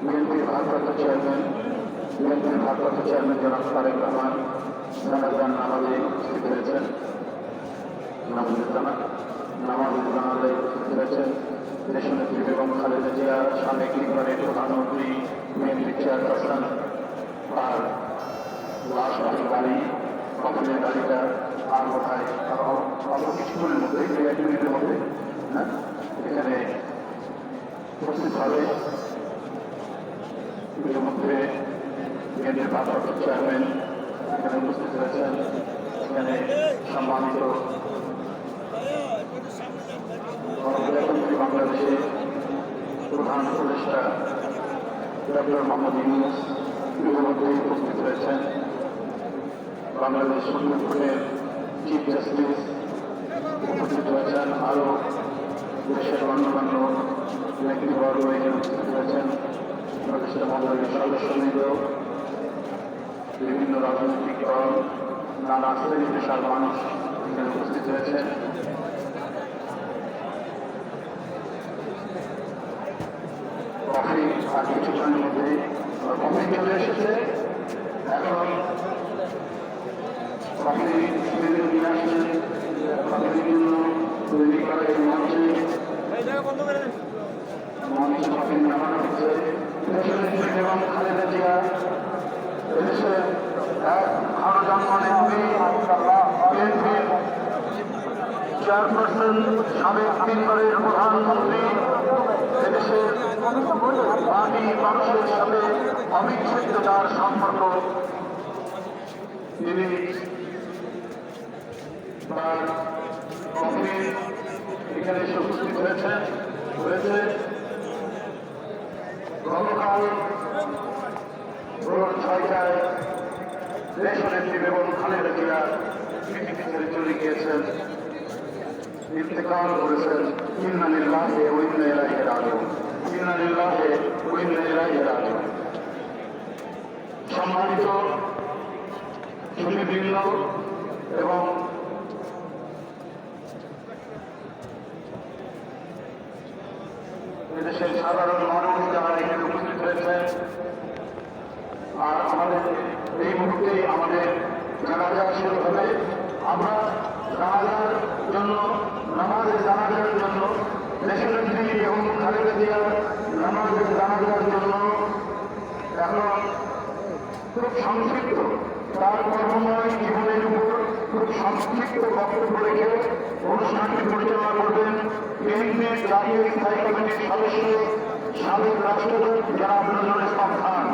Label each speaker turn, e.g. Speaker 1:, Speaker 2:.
Speaker 1: বিএনপির ভারপ্রাপ্ত চেয়ারম্যান জনাব তারেক রহমান জানাজার নামাজে উপস্থিত হয়েছেন। নামাজে জানাজায় উপস্থিত হয়েছেন দেশনেত্রী বেগম খালেদা জিয়া, সাবেক লিবারের প্রধানমন্ত্রী, বিএনপির চেয়ারপারসন। আর লাশবাহী গাড়ি, কখনের গাড়িটা আর কোথায় অল্প কিছুক্ষণের মধ্যে, 1 মিনিটের মধ্যে এখানে উপস্থিত হবে। ইতিমধ্যে বিএনপির ভারপ্রাপ্ত চেয়ারম্যান এখানে উপস্থিত হয়েছেন। এখানে সম্মানিত গণপ্রজাতন্ত্রী বাংলাদেশের প্রধান উপদেষ্টা ডক্টর মোহাম্মদ ইউনূস ইতিমধ্যেই উপস্থিত হয়েছেন। বাংলাদেশ সুপ্রিম কোর্টের চিফ জাস্টিস উপস্থিত হয়েছেন। আরও দেশের গণ্যমান্য ব্যক্তিবর্গ এখানে উপস্থিত হয়েছেন। প্রতিষ্ঠা মন্ডলীর সদস্যবৃন্দ, বিভিন্ন রাজনৈতিক দল, নানা শ্রেণী পেশার মানুষ এখানে উপস্থিত হয়েছেন। কফি আর কিছুক্ষণের মধ্যে কফি চলে এসেছে। এখন কফি নিয়ে আসছেন। কফির জন্য তৈরি করা এই মঞ্চে কফি নামানো হচ্ছে। দেশনেত্রী বেগম খালেদা জিয়া এদেশের ভালো জন্মনে বিএনপির চেয়ারপারসন, সাবেক 3বারের প্রধানমন্ত্রী, এদেশের বাকি মানুষের সাথে অবিচ্ছেদ্য যার সম্পর্ক, তিনি এখানে এসে উপস্থিত হয়েছে। গতকাল ভোর 6টায় দেশনেত্রী বেগম খালেদা জিয়া পৃথিবী ছেড়ে চলে গিয়েছেন, ইন্তেকাল করেছেন। ইন্না লিল্লাহি ওয়া ইন্না ইলাইহি রাজিউন। ইন্না লিল্লাহি ওয়া ইন্না ইলাইহি রাজিউন। সম্মানিত সুধীবৃন্দ এবং এদেশের সাধারণ মানুষ যারা এখানে উপস্থিত হয়েছেন, আর আমাদের এই মুহূর্তেই আমাদের জানাজা শুরু হবে। আমরা জানাজার জন্য, নামাজের জানাজার জন্য, দেশনেত্রী এবং খালেদা জিয়ার নামাজের জানাজার জন্য এখন খুব সংক্ষিপ্ত তার কর্মময় জীবনের উপর খুব সংক্ষিপ্ত বক্তব্য রেখে অনুষ্ঠানটি পরিচালনা করবেন বিএনপির জাতীয় স্থায়ী কমিটির সদস্য, সাবেক রাষ্ট্রদূত জনাব নজরুল ইসলাম খান।